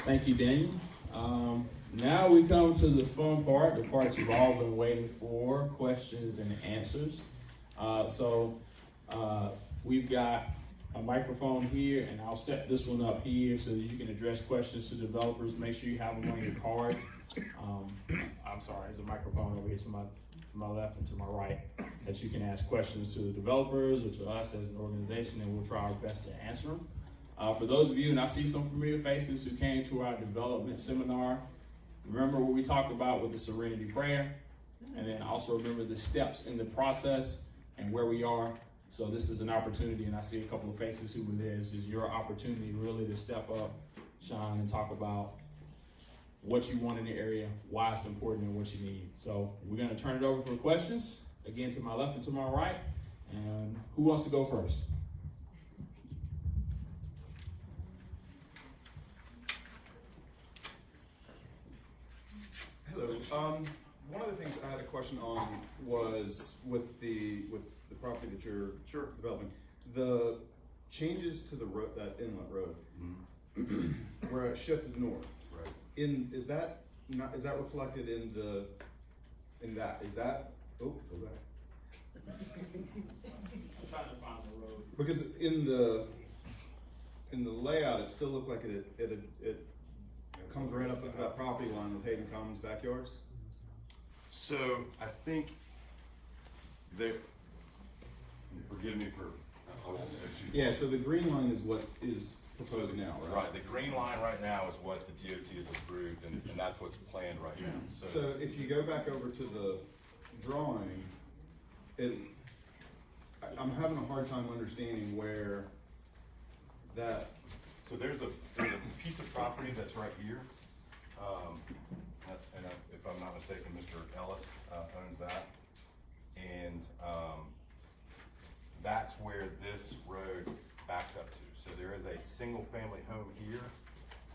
Thank you, Daniel. Now we come to the fun part, the part you've all been waiting for, questions and answers. We've got a microphone here, and I'll set this one up here so that you can address questions to developers. Make sure you have them on your card. I'm sorry, there's a microphone over here to my left and to my right that you can ask questions to the developers or to us as an organization, and we'll try our best to answer them. For those of you, and I see some familiar faces who came to our development seminar, remember what we talked about with the Serenity Prayer, and then also remember the steps in the process and where we are. So this is an opportunity, and I see a couple of faces who were there. This is your opportunity really to step up, shine, and talk about what you want in the area, why it's important, and what you need. So we're gonna turn it over for questions, again to my left and to my right. And who wants to go first? Hello. One of the things I had a question on was with the property that you're developing, the changes to the road, that inlet road, where it shifted north. Right. Is that reflected in that? Is that? Oh, go back. I'm trying to find the road. Because in the layout, it still looked like it comes right up to that property line with Hayden Commons backyards. So I think there, forgive me for. Yeah, so the green line is what is proposed now, right? Right, the green line right now is what the DOT has approved, and that's what's planned right now. So if you go back over to the drawing, I'm having a hard time understanding where that. So there's a piece of property that's right here, if I'm not mistaken, Mr. Ellis owns that, and that's where this road backs up to. So there is a single-family home here,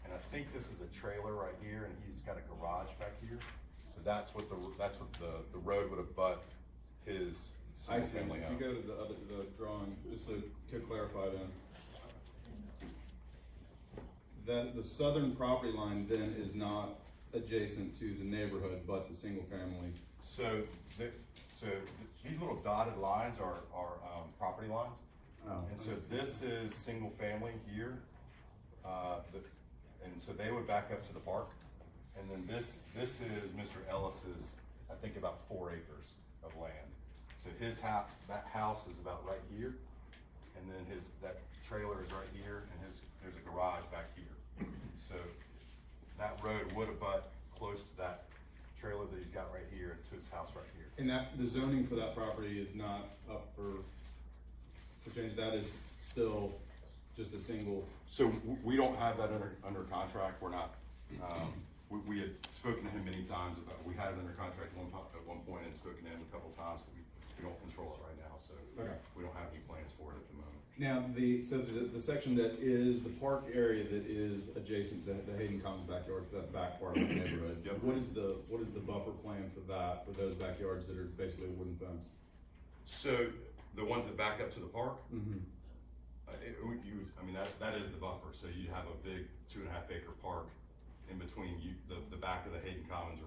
and I think this is a trailer right here, and he's got a garage back here. So that's what the road would abut his I see. single-family home. If you go to the drawing, just to clarify then the southern property line then is not adjacent to the neighborhood, but the single family. So these little dotted lines are property lines. Oh, And so this is single family here, and so they would back up to the park. And then this is Mr. Ellis's, I think about 4 acres of land. So his half, that house is about right here, and then that trailer is right here, and there's a garage back here. So that road would abut close to that trailer that he's got right here and to his house right here. And the zoning for that property is not up for change. That is still just a single. So we don't have that under contract. We're not, we had spoken to him many times about, we had it under contract at one point and spoken to him a couple times, but we don't control it right now, so Okay. we don't have any plans for it at the moment. Now, the section that is the park area that is adjacent to the Hayden Commons backyard, that back part of the neighborhood. Yep. What is the buffer plan for that, for those backyards that are basically a wooden fence? So the ones that back up to the park, Mm-hmm. that is the buffer, so you have a big 2.5 acre park in between the back of the Hayden Commons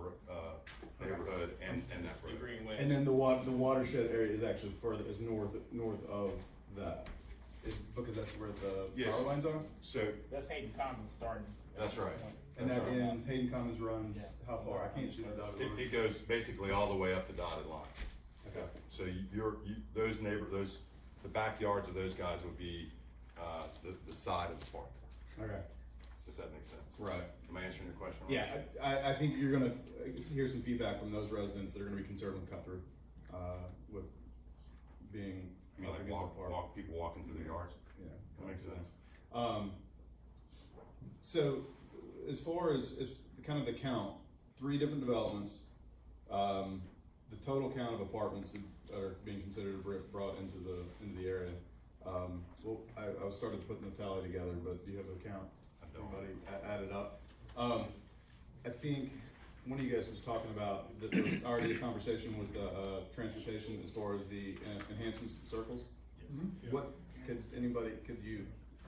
neighborhood and that road. And then the watershed area is actually is north of that, because that's where the Yes. power lines are? So, That's Hayden Commons starting. that's right. And that That's right. ends, Hayden Commons runs Yeah. how far? I can't see the dotted line. It goes basically all the way up the dotted line. Okay. So the backyards of those guys would be, the side of the park, Okay. if that makes sense. Right. Am I answering your question? right? Yeah, I think you're gonna hear some feedback from those residents that are gonna be concerned with cut through, with being I mean, up like against the park. people walking through the yards. Yeah. That makes sense. So as far as kind of the count, 3 different developments, the total count of apartments that are being considered brought into the area. Well, I started putting the tally together, but do you have a count? I don't. Everybody added up. I think one of you guys was talking about that there was already a conversation with transportation as far as the enhancements to circles. Yeah. What could you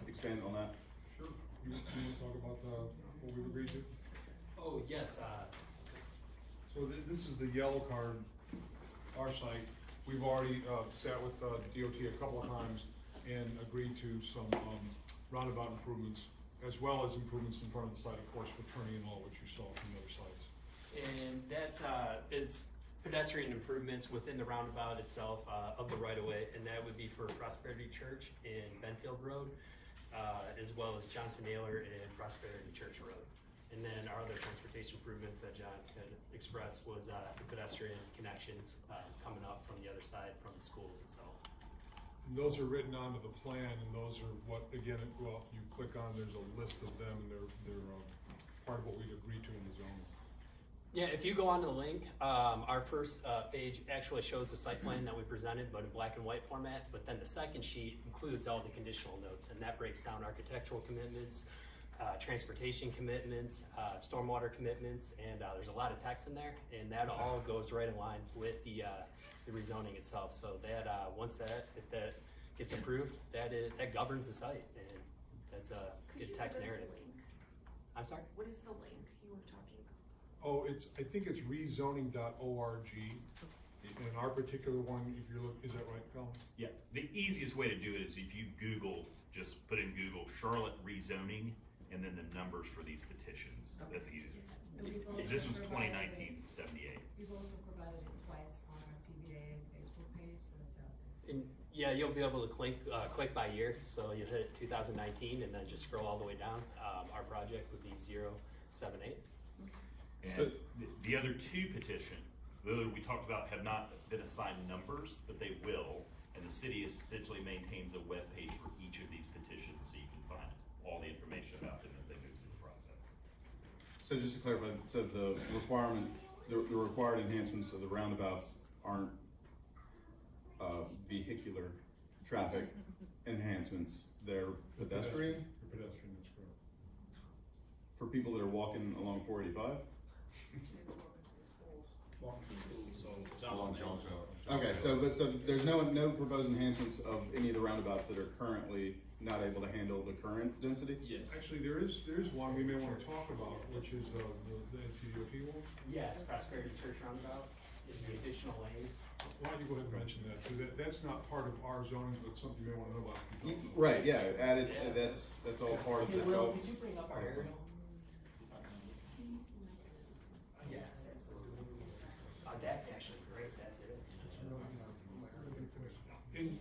expand on that? Sure. You want to talk about the what we've agreed to? Oh, yes, So this is the yellow card, our site. We've already sat with DOT a couple of times and agreed to some roundabout improvements, as well as improvements in front of the site, of course, for turning and all, which you saw from the other sites. and that's, it's pedestrian improvements within the roundabout itself, of the right of way, and that would be for Prosperity Church in Benfield Road, as well as Johnson Naylor and Prosperity Church Road. And then our other transportation improvements that John had expressed was, the pedestrian connections, coming up from the other side from the schools itself. And those are written onto the plan, and those are what, again, well, you click on, there's a list of them, and they're part of what we'd agreed to in the zone. Yeah, if you go on the link, our first page actually shows the site plan that we presented, but in black and white format. But then the second sheet includes all the conditional notes, and that breaks down architectural commitments, transportation commitments, stormwater commitments, and there's a lot of text in there, and that all goes right in line with the rezoning itself. So that if that gets approved, that governs the site, and that's a good text narrative. Could you give us the link? I'm sorry. What is the link you were talking about? Oh, I think it's rezoning.org, and our particular one, if you're is that right, Colin? Yeah, the easiest way to do it is if you Google, just put in Google Charlotte rezoning and then the numbers for these petitions. That's the easiest. And we've also This one's provided 2019-78. We've also provided it twice on our PBA Facebook page, so it's out there. And yeah, you'll be able to click by year, so you hit 2019 and then just scroll all the way down. Our project would be 078. And So- the other two petition, though we talked about, have not been assigned numbers, but they will. And the city essentially maintains a web page for each of these petitions, so you can find all the information about them as they move through the process. So just to clarify, so the required enhancements of the roundabouts aren't vehicular traffic enhancements, they're pedestrian For pedestrian, that's correct. for people that are walking along 485? Okay, so there's no proposed enhancements of any of the roundabouts that are currently not able to handle the current density? Yes. Actually, there is one we may wanna talk about, which is the NCDOT one. Yes, Prosperity Church Roundabout is the additional lanes. Why don't you go ahead and mention that, because that's not part of our zoning, but something you may wanna know about. if you don't. Right, yeah, added, Yeah. that's all part of Hey, this. Will, could you bring up our aerial? Yes, absolutely. That's actually great, that's it.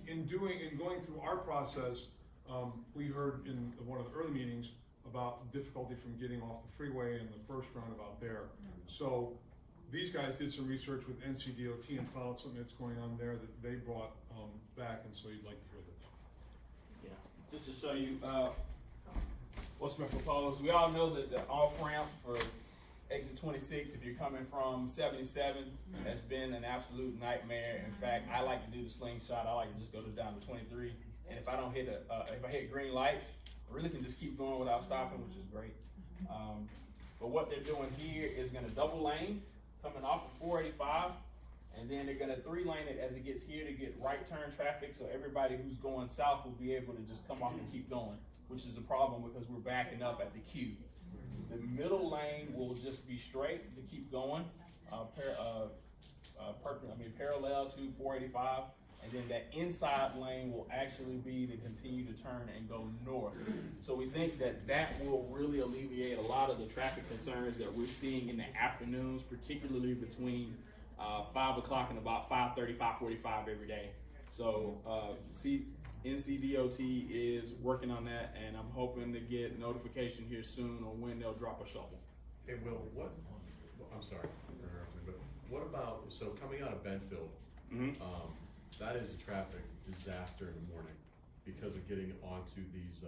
In going through our process, we heard in one of the early meetings about difficulty from getting off the freeway in the first roundabout there. So these guys did some research with NCDOT and found something that's going on there that they brought back, and so you'd like to hear this. Yeah, just to show you, what's been proposed, we all know that the off-ramp for exit 26, if you're coming from 77, has been an absolute nightmare. In fact, I like to do the slingshot, I like to just go down to 23, and if I don't hit if I hit green lights, I really can just keep going without stopping, which is great. But what they're doing here is gonna double lane, coming off of 485, and then they're gonna 3-lane it as it gets here to get right turn traffic, so everybody who's going south will be able to just come off and keep going, which is a problem because we're backing up at the queue. The middle lane will just be straight to keep going, parallel to 485, and then that inside lane will actually be to continue to turn and go north. So we think that will really alleviate a lot of the traffic concerns that we're seeing in the afternoons, particularly between 5 o'clock and about 5:30, 5:45 every day. So NCDOT is working on that, and I'm hoping to get notification here soon on when they'll drop a shovel. Hey, Will, I'm sorry for interrupting, but what about, so coming out of Benfield, that is a traffic disaster in the morning because of getting onto these,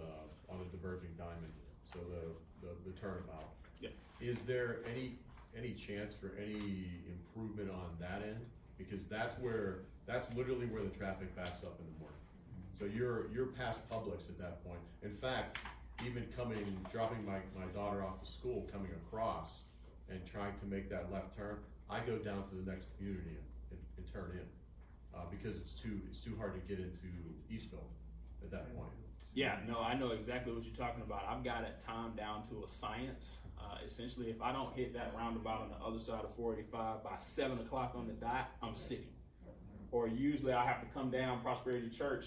on a diverging diamond, so the turnabout. Yeah. Is there any chance for any improvement on that end? Because that's literally where the traffic backs up in the morning. So you're past Publix at that point. In fact, even dropping my daughter off to school, coming across and trying to make that left turn, I go down to the next community and turn in, because it's too hard to get into Eastville at that point. Yeah, no, I know exactly what you're talking about. I've got it timed down to a science. Essentially, if I don't hit that roundabout on the other side of 485 by 7 o'clock on the dot, I'm sitting. Or usually I have to come down Prosperity Church,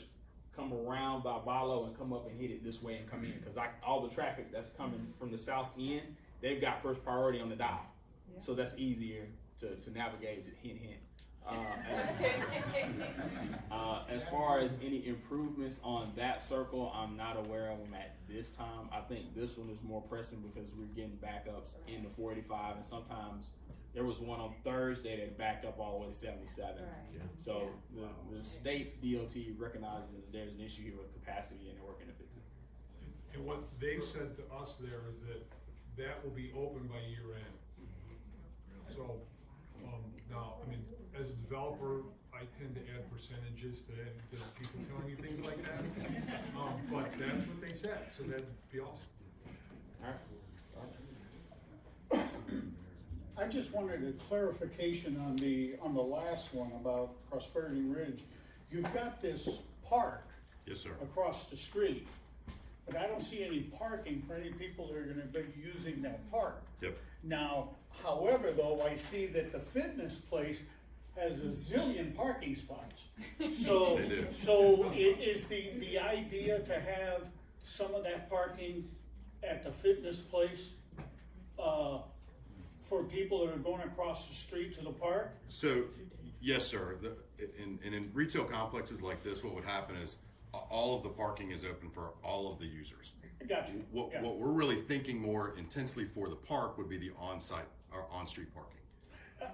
come around by Balo and come up and hit it this way and come in. Because all the traffic that's coming from the south end, they've got first priority on the dial. So that's easier to navigate, hint, hint. As far as any improvements on that circle, I'm not aware of them at this time. I think this one is more pressing because we're getting backups in the 485, and sometimes there was one on Thursday that backed up all the way to 77. Right. Yeah. So the state DOT recognizes that there's an issue here with capacity, and they're working to fix it. And what they've said to us there is that will be open by year end. So, now, I mean, as a developer, I tend to add percentages to people telling me things like that. But that's what they said, so that'd be awesome. All right. I just wanted a clarification on the last one about Prosperity Ridge. You've got this park Yes, sir. across the street, but I don't see any parking for any people that are gonna be using that park. Yep. Now, however, though, I see that the fitness place has a zillion parking spots. So, They do. so is the idea to have some of that parking at the fitness place, for people that are going across the street to the park? So, yes, sir. In retail complexes like this, what would happen is all of the parking is open for all of the users. Got you. What Yeah. we're really thinking more intensely for the park would be the on-site or on-street parking.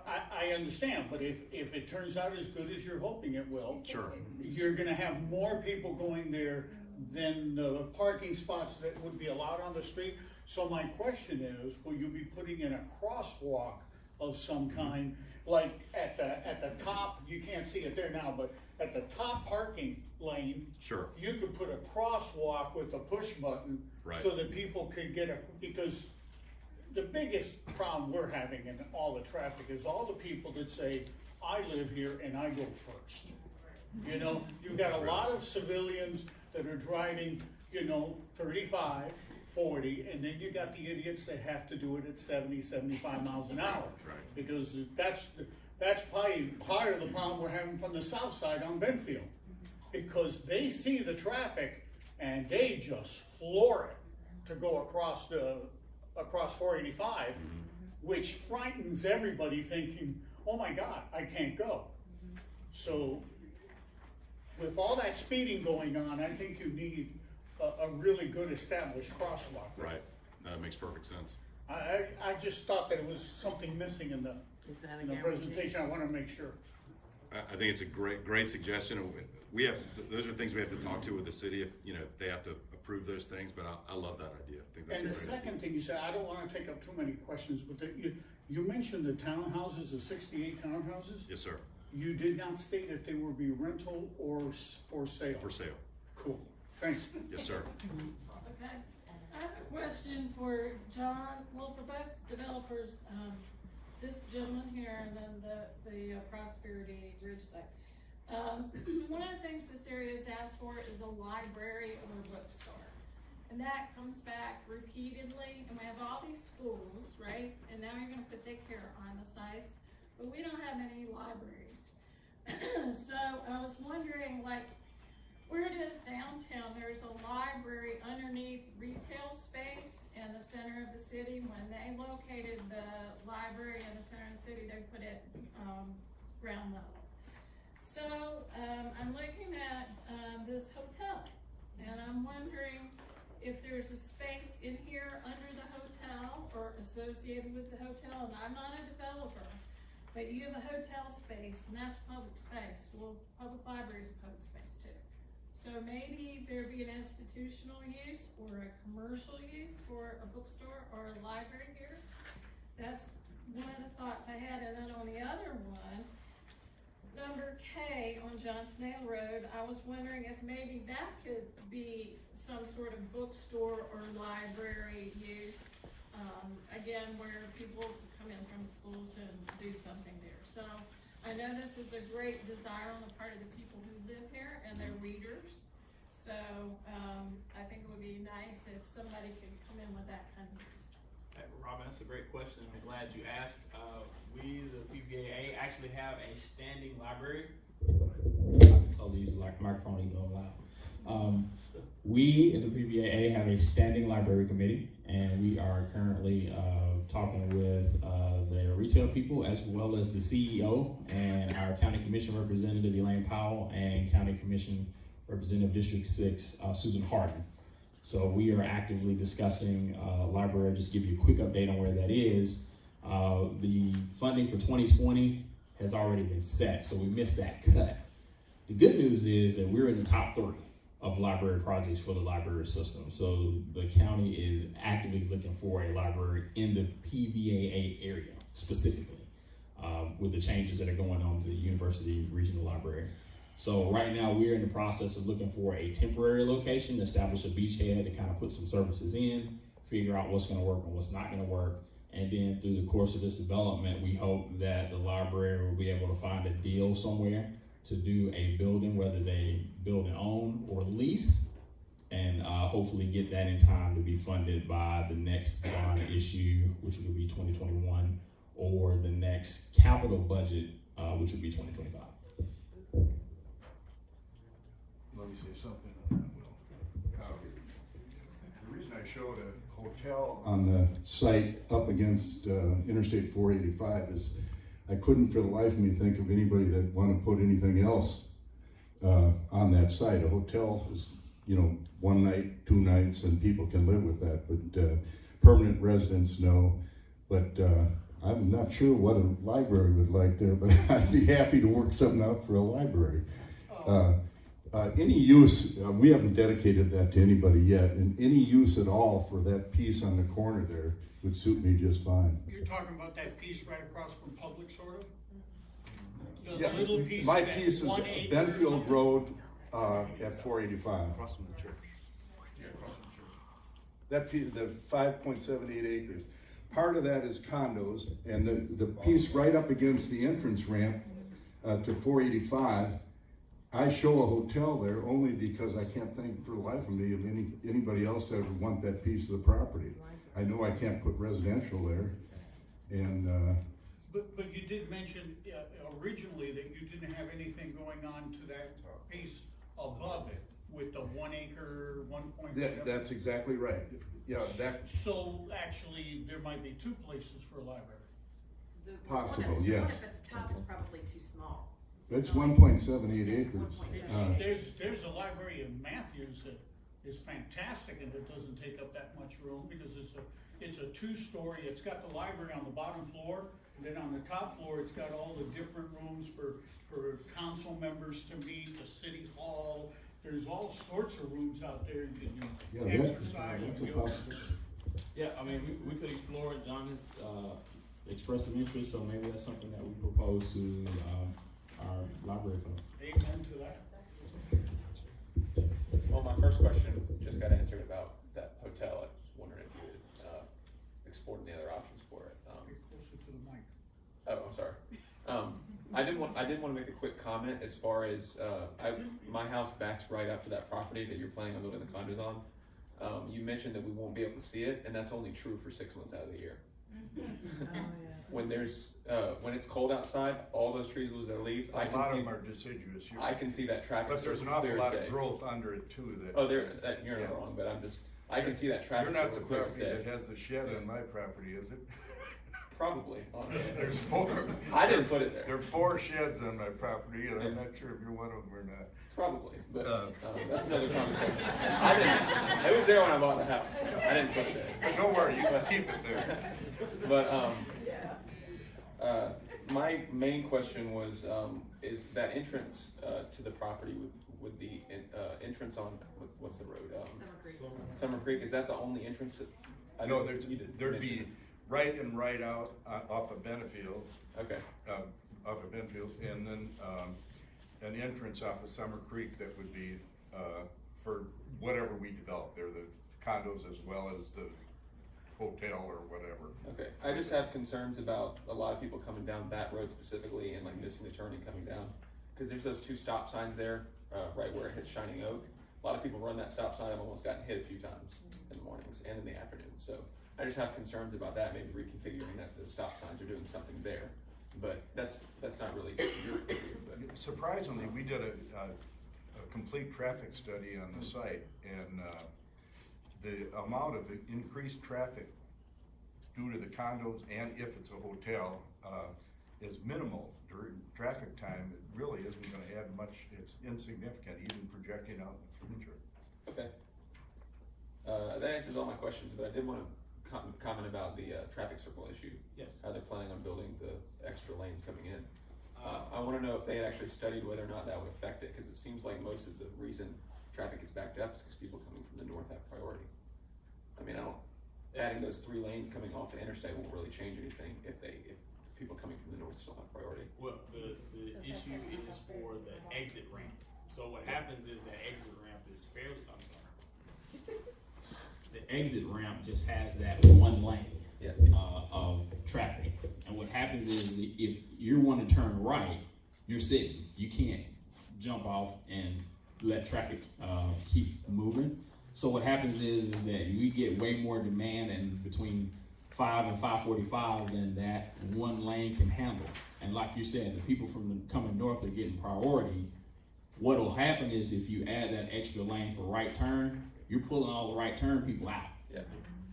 I understand, but if it turns out as good as you're hoping it will, Sure. you're gonna have more people going there than the parking spots that would be allowed on the street. So my question is, will you be putting in a crosswalk of some kind? Like at the top, you can't see it there now, but at the top parking lane, Sure. you could put a crosswalk with a push button. Right. So that people could because the biggest problem we're having in all the traffic is all the people that say, I live here and I go first. You know, you've got a lot of civilians that are driving, 35, 40, and then you got the idiots that have to do it at 70, 75 miles an hour. Right. Because that's probably part of the problem we're having from the south side on Benfield. Because they see the traffic and they just floor it to go across 485, which frightens everybody thinking, oh my God, I can't go. So with all that speeding going on, I think you need a really good established crosswalk. Right. That makes perfect sense. I just thought that it was something missing in the presentation. I wanna make sure. I think it's a great suggestion. And those are things we have to talk to with the city if, they have to approve those things, but I love that idea. I think that's And a the great second idea. thing you said, I don't wanna take up too many questions, but you mentioned the townhouses, the 68 townhouses. Yes, sir. You did not state if they would be rental or for sale. For sale. Cool, thanks. Yes, sir. Okay, I have a question for John, well, for both developers, this gentleman here and then the Prosperity Ridge site. One of the things this area has asked for is a library or a bookstore. And that comes back repeatedly, and we have all these schools, right? And now you're gonna put daycare on the sites, but we don't have any libraries. So I was wondering, like, where it is downtown, there's a library underneath retail space in the center of the city. When they located the library in the center of the city, they put it ground level. So I'm looking at this hotel, and I'm wondering if there's a space in here under the hotel or associated with the hotel. And I'm not a developer, but you have a hotel space, and that's public space. Well, public library is a public space too. So maybe there be an institutional use or a commercial use for a bookstore or a library here. That's one of the thoughts I had. And then on the other one, number K on John Snail Road, I was wondering if maybe that could be some sort of bookstore or library use. Again, where people come in from the schools and do something there. So I know this is a great desire on the part of the people who live here and their readers. So, I think it would be nice if somebody could come in with that kind of news. Hey, Robin, that's a great question. I'm glad you asked. We, the PBAA, actually have a standing library. I told you like microphone ain't going loud. We in the PBAA have a standing library committee, and we are currently talking with the retail people as well as the CEO and our county commission representative Elaine Powell and county commission representative District 6 Susan Harden. So we are actively discussing library. Just give you a quick update on where that is. The funding for 2020 has already been set, so we missed that cut. The good news is that we're in the top 3 of library projects for the library system. So the county is actively looking for a library in the PVAA area specifically, with the changes that are going on to the University Regional Library. So right now we're in the process of looking for a temporary location, establish a beachhead to kind of put some services in, figure out what's gonna work and what's not gonna work. And then through the course of this development, we hope that the library will be able to find a deal somewhere to do a building, whether they build and own or lease, and hopefully get that in time to be funded by the next bond issue, which will be 2021, or the next capital budget, which would be 2025. Let me say something on that, Will. The reason I showed a hotel on the site up against Interstate 485 is I couldn't for the life of me think of anybody that want to put anything else on that site. A hotel is, you know, 1 night, 2 nights, and people can live with that, but permanent residents, no. But I'm not sure what a library would like there, but I'd be happy to work something out for a library. Any use, we haven't dedicated that to anybody yet, and any use at all for that piece on the corner there would suit me just fine. You're talking about that piece right across from Public, sort of? The Yeah, little piece, my that piece is 1 acre or Benfield something? Road at 485. Across from the church. Yeah, across from the church. That piece, the 5.78 acres. Part of that is condos, and the piece right up against the entrance ramp to 485, I show a hotel there only because I can't think for the life of me of anybody else that would want that piece of the property. I know I can't put residential there, and But you did mention originally that you didn't have anything going on to that piece above it with the 1 acre, 1 point. that's exactly right. Yeah, that So actually, there might be 2 places for a library. possible, yes. But the top is probably too small. It's 1.78 acres. There's a library in Matthews that is fantastic and it doesn't take up that much room because it's a 2-story, it's got the library on the bottom floor, and then on the top floor, it's got all the different rooms for council members to meet, the city hall. There's all sorts of rooms out there, you Yeah, can that's exercise. a and go. possibility. Yeah, I mean, we could explore it. John has expressed some interest, so maybe that's something that we propose to our library folks. Amen to that. Well, my first question just got answered about that hotel. I was wondering if you had explored any other options for it. Get closer to the mic. Oh, I'm sorry. I did want to make a quick comment as far as my house backs right up to that property that you're planning on building the condos on. You mentioned that we won't be able to see it, and that's only true for 6 months out of the year. When it's cold outside, all those trees lose their leaves. A lot of them are deciduous. I can see that traffic. But there's an awful lot of growth under it too. You're not wrong, but I can see that traffic. You're not the clear as property day. that has the shed on my property, is it? Probably, honestly. There's 4. I didn't put it there. There are 4 sheds on my property, and I'm not sure if you're one of them or not. Probably, but that's another conversation. It was there when I bought the house. I didn't put it there. Don't worry, you can keep it there. But my main question was, is that entrance to the property with the entrance on what's the road? Summer Creek. Summer Creek. Is that the only entrance? No, there'd be right and right out off of Benefield. Okay. Off of Benfield, and then an entrance off of Summer Creek that would be for whatever we develop there, the condos as well as the hotel or whatever. Okay, I just have concerns about a lot of people coming down that road specifically and like missing the turning coming down. Because there's those 2 stop signs there, right where it hits Shining Oak. a lot of people run that stop sign. I've almost gotten hit a few times in the mornings and in the afternoon. So I just have concerns about that, maybe reconfiguring that the stop signs are doing something there. But that's not really your purview, but. Surprisingly, we did a complete traffic study on the site, and the amount of increased traffic due to the condos and if it's a hotel is minimal during traffic time. It really isn't gonna add much, it's insignificant, even projecting out in the future. Okay. That answers all my questions, but I did want to comment about the traffic circle issue. Yes. How they're planning on building the extra lanes coming in. I want to know if they had actually studied whether or not that would affect it, because it seems like most of the reason traffic gets backed up is because people coming from the north have priority. I mean, adding those 3 lanes coming off the interstate won't really change anything if people coming from the north still have priority. Well, the issue is for the exit ramp. So what happens is the exit ramp is fairly, I'm sorry. The exit ramp just has that one lane. Yes. Of traffic. And what happens is if you want to turn right, you're sitting. You can't jump off and let traffic keep moving. So what happens is that we get way more demand and between 5 and 5:45 than that one lane can handle. And like you said, the people coming north are getting priority. What'll happen is if you add that extra lane for right turn, you're pulling all the right turn people out. Yeah.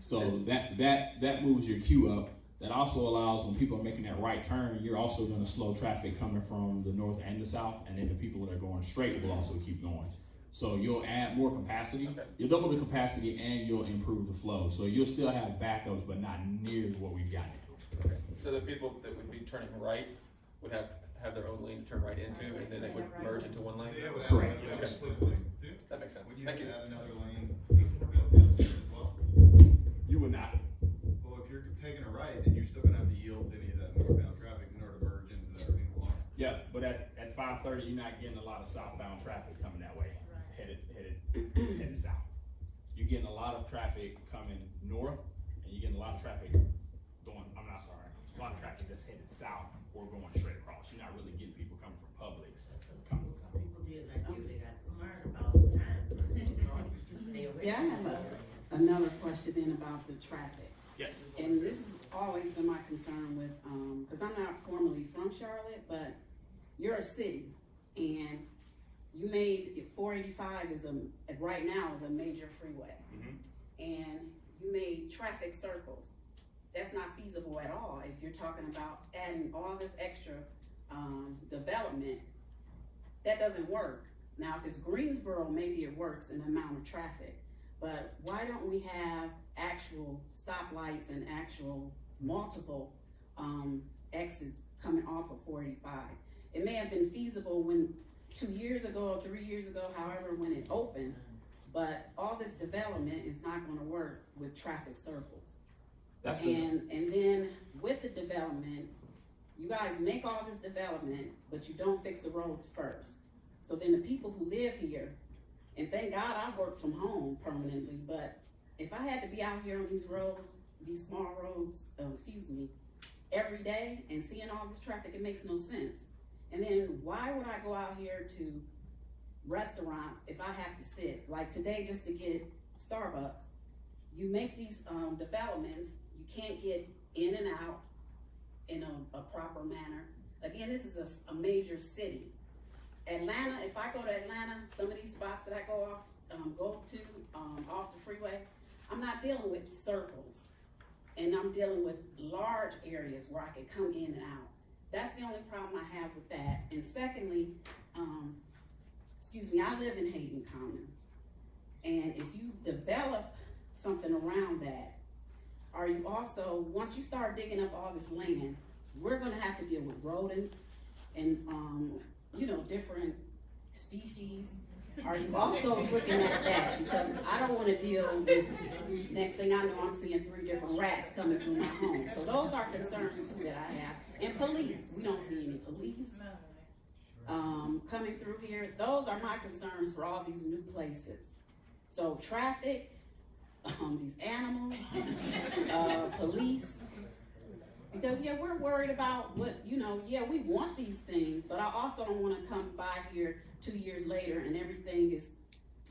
So that moves your queue up. That also allows when people are making that right turn, you're also going to slow traffic coming from the north and the south, and then the people that are going straight will also keep going. So you'll add more capacity, you'll double the capacity, and you'll improve the flow. So you'll still have backups, but not near what we've got now. Okay. So the people that would be turning right would have their own lane to turn right into, and then it would merge into one lane? Correct. Okay. That makes sense. Thank you. Add another lane as well? You would not. Well, if you're taking a right, then you're still gonna have to yield to any of that northbound traffic in order to merge into that single line. Yeah, but at 5:30, you're not getting a lot of southbound traffic coming that way, headed south. You're getting a lot of traffic coming north, and you're getting a lot of traffic going, a lot of traffic that's headed south or going straight across. You're not really getting people coming from Publix. Some people did like you, they got smart about the time. Yeah, I have another question then about the traffic. Yes. And this has always been my concern with, because I'm not formally from Charlotte, but you're a city, and you made 485 right now is a major freeway, and you made traffic circles. That's not feasible at all if you're talking about adding all this extra development. That doesn't work. Now, if it's Greensboro, maybe it works in the amount of traffic, but why don't we have actual stoplights and actual multiple exits coming off of 485? It may have been feasible when 2 years ago or 3 years ago, however, when it opened, but all this development is not gonna work with traffic circles. And then with the development, you guys make all this development, but you don't fix the roads first. So then the people who live here, and thank God I work from home permanently, but if I had to be out here on these roads, these small roads, every day and seeing all this traffic, it makes no sense. And then why would I go out here to restaurants if I have to sit? Like today, just to get Starbucks, you make these developments, you can't get in and out in a proper manner. Again, this is a major city. Atlanta, if I go to Atlanta, some of these spots that I go off the freeway, I'm not dealing with circles, and I'm dealing with large areas where I can come in and out. That's the only problem I have with that. And secondly, I live in Hayden Commons, and if you develop something around that, are you also, once you start digging up all this land, we're gonna have to deal with rodents and different species. Are you also looking at that? Because I don't wanna deal with, next thing I know, I'm seeing 3 different rats coming through my home. So those are concerns too that I have. And police, we don't see any police coming through here. Those are my concerns for all these new places. So traffic, these animals, police, because we're worried about what, we want these things, but I also don't want to come by here 2 years later and everything is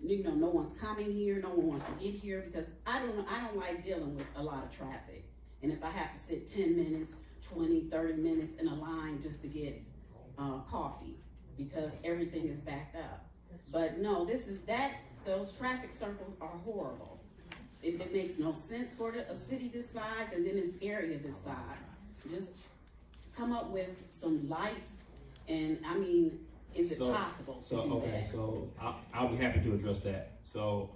no one's coming here, no one wants to get here, because I don't like dealing with a lot of traffic. And if I have to sit 10 minutes, 20, 30 minutes in a line just to get coffee, because everything is backed up. But no, those traffic circles are horrible. It makes no sense for a city this size and then this area this size. Just come up with some lights, and I mean, is it possible to do that? So I'll be happy to address that. So,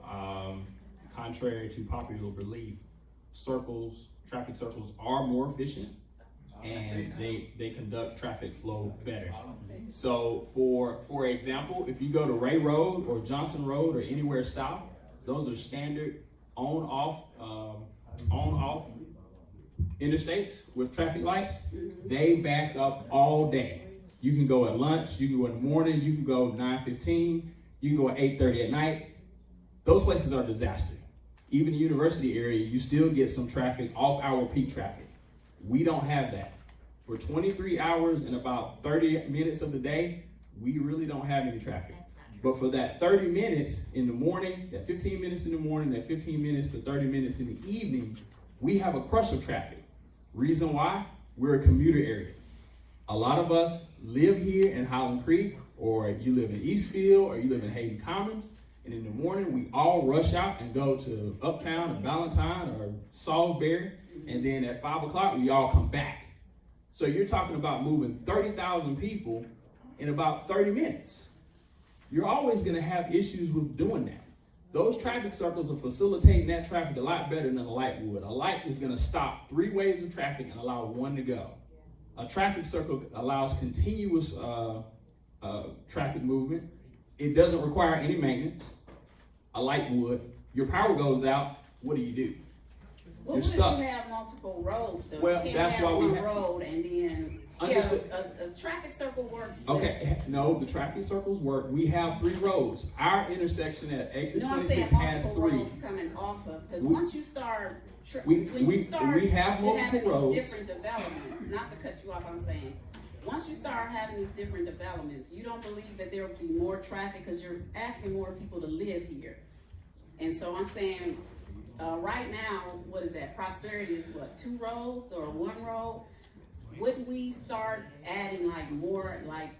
contrary to popular belief, traffic circles are more efficient, and they conduct traffic flow better. So for example, if you go to Ray Road or Johnson Road or anywhere south, those are standard on-off interstates with traffic lights. They back up all day. You can go at lunch, you can go in the morning, you can go 9:15, you can go at 8:30 at night. Those places are a disaster. Even the university area, you still get some traffic, off-hour peak traffic. We don't have that. For 23 hours and about 30 minutes of the day, we really don't have any traffic. But for that 30 minutes in the morning, that 15 minutes in the morning, that 15 minutes to 30 minutes in the evening, we have a crush of traffic. Reason why? We're a commuter area. A lot of us live here in Highland Creek, or you live in Eastfield, or you live in Hayden Commons, and in the morning we all rush out and go to Uptown or Valentine or Salisbury, and then at 5 o'clock we all come back. So you're talking about moving 30,000 people in about 30 minutes. You're always gonna have issues with doing that. Those traffic circles are facilitating that traffic a lot better than a light would. A light is gonna stop 3 ways of traffic and allow one to go. A traffic circle allows continuous traffic movement. It doesn't require any maintenance. A light would. Your power goes out, what do? Well, You're what stuck. if you have multiple roads though? Well, you can't that's have why we one have- road and then, Understood. a traffic circle works. but- Okay, no, the traffic circles work. We have 3 roads. Our intersection at exit No, I'm saying 26 has multiple 3. roads coming off of, because We- once you start, we when you start have having multiple these roads. different developments, not to cut you off, I'm saying, once you start having these different developments, you don't believe that there will be more traffic, because you're asking more people to live here. And so I'm saying, right now, what is that? Prosperity is what, 2 roads or 1 road? Wouldn't we start adding like more, like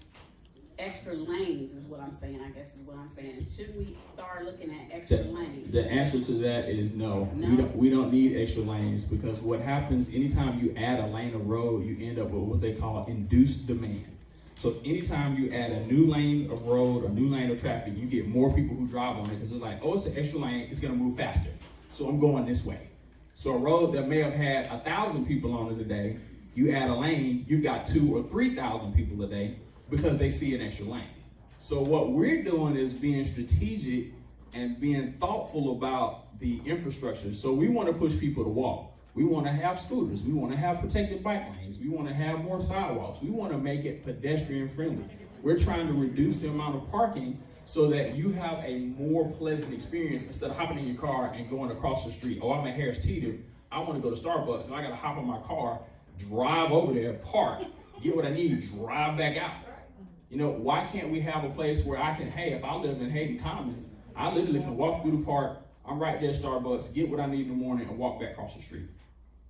extra lanes is what I'm saying, I guess is what I'm saying. Shouldn't we start looking at extra lanes? The answer to that is no. No? We don't need extra lanes, because what happens anytime you add a lane of road, you end up with what they call induced demand. So anytime you add a new lane of road or new lane of traffic, you get more people who drive on it, because they're like, oh, it's an extra lane, it's gonna move faster. So I'm going this way. So a road that may have had 1,000 people on it a day, you add a lane, you've got 2,000 or 3,000 people a day, because they see an extra lane. So what we're doing is being strategic and being thoughtful about the infrastructure. So we want to push people to walk. We want to have scooters. We want to have protected bike lanes. We want to have more sidewalks. We want to make it pedestrian friendly. We're trying to reduce the amount of parking so that you have a more pleasant experience instead of hopping in your car and going across the street. Oh, I'm at Harris Teeter. I want to go to Starbucks, and I got to hop in my car, drive over there, park, get what I need, drive back out. You know, why can't we have a place where I can, hey, if I live in Hayden Commons, I literally can walk through the park, I'm right there at Starbucks, get what I need in the morning, and walk back across the street.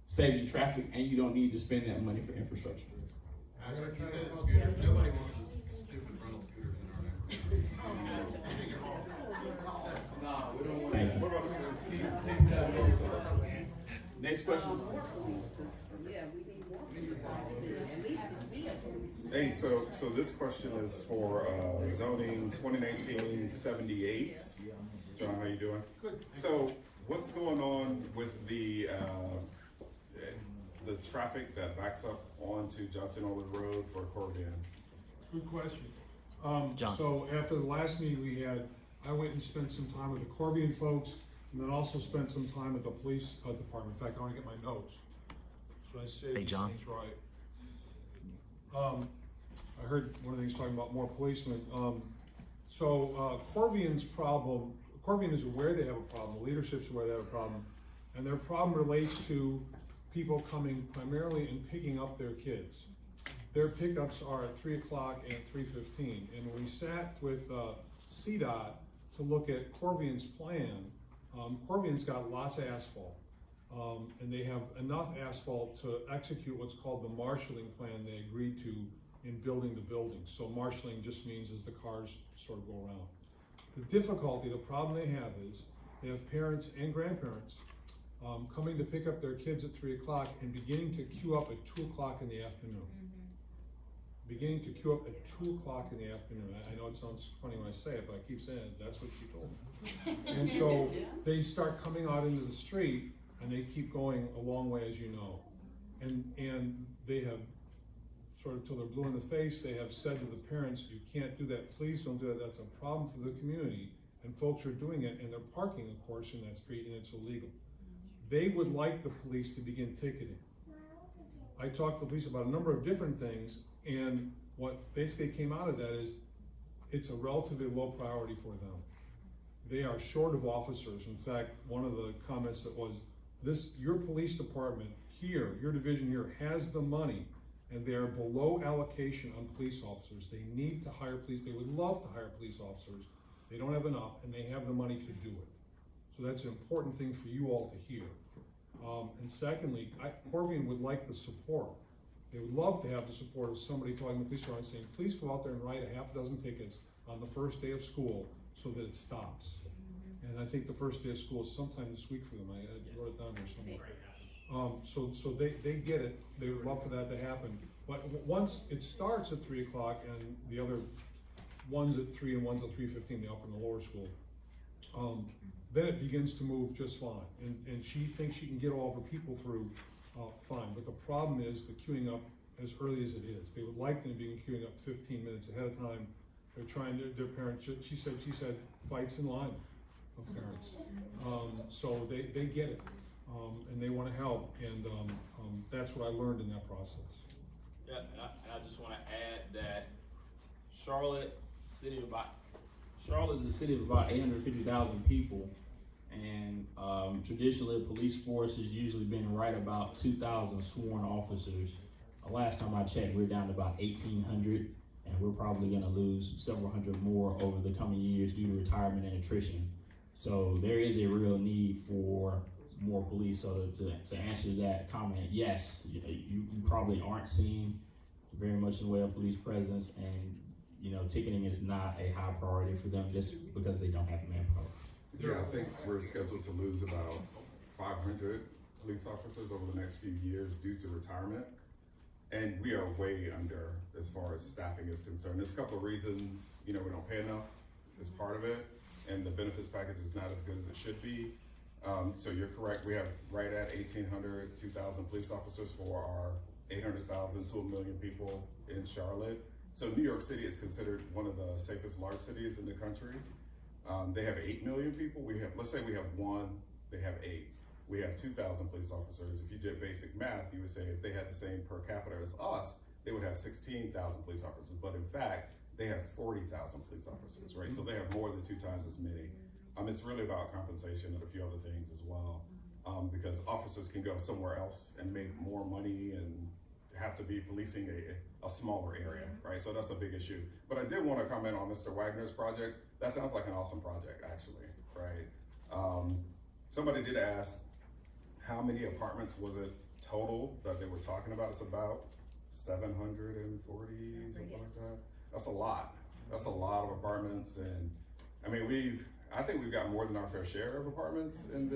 Saves you traffic, and you don't need to spend that money for infrastructure. You said scooter. Nobody wants those stupid rental scooters in our neighborhood. Thank you. Next question. Yeah, we need more police officers, at least to see a police. Hey, so this question is for zoning 2019-78. John, how you doing? Good. So what's going on with the traffic that backs up onto Johnson Orland Road for Corbian? Good question. John. So after the last meeting we had, I went and spent some time with the Corbian folks, and then also spent some time with the police department. In fact, I want to get my notes. So I say Hey, John. things right. I heard one of the things talking about more policemen. Corbian's problem, Corbian is aware they have a problem, the leadership's aware they have a problem, and their problem relates to people coming primarily and picking up their kids. Their pickups are at 3 o'clock and 3:15, and when we sat with CDOT, to look at Corvian's plan. Corvian's got lots of asphalt, and they have enough asphalt to execute what's called the marshalling plan they agreed to in building the building. So marshalling just means as the cars sort of go around. The difficulty, the problem they have is they have parents and grandparents coming to pick up their kids at 3 o'clock and beginning to queue up at 2 o'clock in the afternoon. Beginning to queue up at 2 o'clock in the afternoon. I know it sounds funny when I say it, but I keep saying it, that's what she told me. And so they start coming out into the street and they keep going a long way, as you know. And they have sort of till they're blue in the face, they have said to the parents, you can't do that, please don't do that, that's a problem for the community. And folks are doing it, and they're parking, of course, in that street, and it's illegal. They would like the police to begin ticketing. I talked to the police about a number of different things, and what basically came out of that is it's a relatively low priority for them. They are short of officers. In fact, one of the comments that was, your police department here, your division here has the money, and they are below allocation on police officers. They need to hire police, they would love to hire police officers. They don't have enough, and they have the money to do it. So that's an important thing for you all to hear. And secondly, Corvian would like the support. They would love to have the support of somebody talking to the police department saying, please go out there and write a half dozen tickets on the first day of school so that it stops. And I think the first day of school is sometime this week for them. I wrote it down there somewhere. So they get it. They would love for that to happen. But once it starts at 3 o'clock and the other one's at 3 and one's at 3:15, the upper and the lower school, then it begins to move just fine. And she thinks she can get all of her people through fine. But the problem is the queuing up as early as it is. They would like them to be queuing up 15 minutes ahead of time. They're trying to, their parents, she said fights in line of parents. So they get it. And they want to help, and that's what I learned in that process. Yeah, and I just want to add that Charlotte is a city of about 850,000 people, and traditionally the police force has usually been right about 2,000 sworn officers. Last time I checked, we're down to about 1,800, and we're probably going to lose several hundred more over the coming years due to retirement and attrition. So there is a real need for more police. So to answer that comment, yes, you probably aren't seeing very much in the way of police presence, and ticketing is not a high priority for them just because they don't have manpower. Yeah, I think we're scheduled to lose about 500 police officers over the next few years due to retirement, and we are way under as far as staffing is concerned. There's a couple of reasons. We don't pay enough is part of it, and the benefits package is not as good as it should be. So you're correct, we have right at 1,800, 2,000 police officers for our 800,000 to 1 million people in Charlotte. So New York City is considered one of the safest large cities in the country. They have 8 million people. Let's say we have 1, they have 8. We have 2,000 police officers. If you did basic math, you would say if they had the same per capita as us, they would have 16,000 police officers. But in fact, they have 40,000 police officers, right? So they have more than 2 times as many. It's really about compensation and a few other things as well, because officers can go somewhere else and make more money and have to be policing a smaller area, right? So that's a big issue. But I did want to comment on Mr. Wagner's project. That sounds like an awesome project, actually, right? Somebody did ask how many apartments was it total that they were talking about. It's about 740, something like that. That's a lot. That's a lot of apartments, and I think we've got more than our fair share of apartments in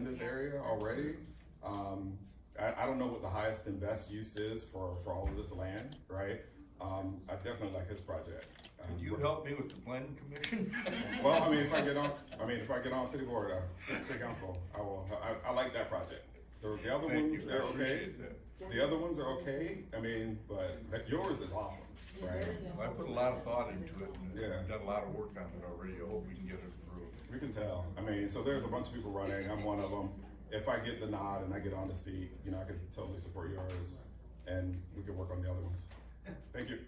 this area already. I don't know what the highest and best use is for all of this land, right? I definitely like his project. Can you help me with the planning commission? Well, if I get on city board, city council, I will. I like that project. The other ones, they're okay. The other ones are okay. But yours is awesome, right? I put a lot of thought into it. And Yeah. I've done a lot of work on it already. I hope we can get it approved. We can tell. So there's a bunch of people running. I'm one of them. If I get the nod and I get on the seat, I could totally support yours, and we could work on the other ones. Thank you.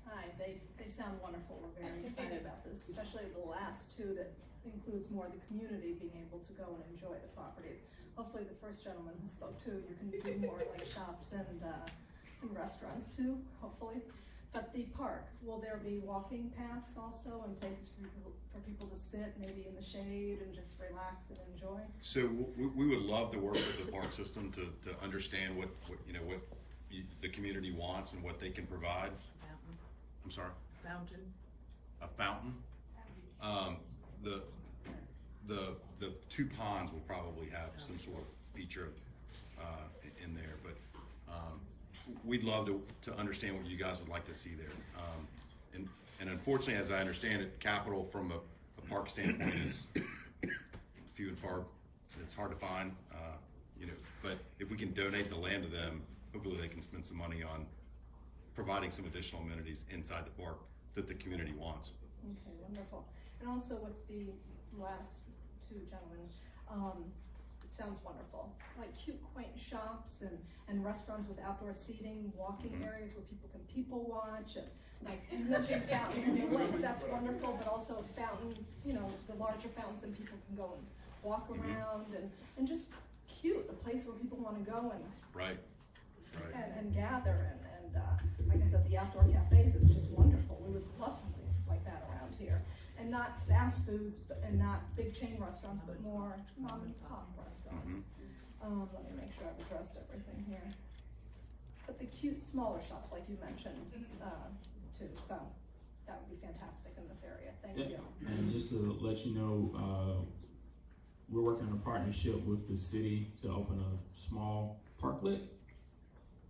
Hi, they sound wonderful. We're very excited about this, especially the last 2 that includes more of the community being able to go and enjoy the properties. Hopefully the first gentleman who spoke too, you can do more like shops and restaurants too, hopefully. But the park, will there be walking paths also and places for people to sit, maybe in the shade and just relax and enjoy? So we would love to work with the park system to understand what the community wants and what they can provide. Fountain. I'm sorry? Fountain. A fountain. The two ponds will probably have some sort of feature in there, but we'd love to understand what you guys would like to see there. And unfortunately, as I understand it, capital from a park standpoint is few and far. It's hard to find, but if we can donate the land to them, hopefully they can spend some money on providing some additional amenities inside the park that the community wants. Okay, wonderful. And also with the last two gentlemen, it sounds wonderful. Like cute, quaint shops and restaurants with outdoor seating, walking areas where people watch, and like you mentioned fountain in the lakes, that's wonderful, but also a fountain, the larger fountains that people can go and walk around and just cute, a place where people want to go and Right. and gather and like I said, the outdoor cafes, it's just wonderful. We would love something like that around here. And not fast foods, and not big chain restaurants, but more mom and pop restaurants. Let me make sure I've addressed everything here. But the cute smaller shops, like you mentioned, too. So that would be fantastic in this area. Thank you. And just to let you know, we're working on a partnership with the city to open a small parklet.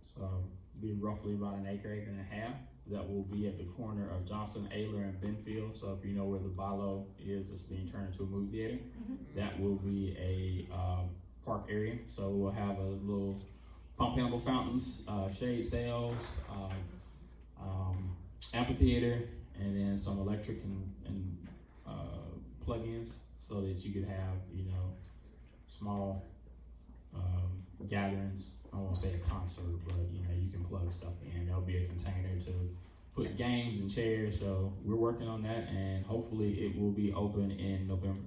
So it'll be roughly about an acre and a half. That will be at the corner of Johnson, Ayler, and Benfield. So if you know where the Balo is, it's being turned into a movie theater. That will be a park area. So we'll have a little pump handle fountains, shade sails, amphitheater, and then some electric and plug-ins so that you could have, small gatherings. I won't say a concert, but you can plug stuff in. There'll be a container to put games and chairs. So we're working on that, and hopefully it will be open in November.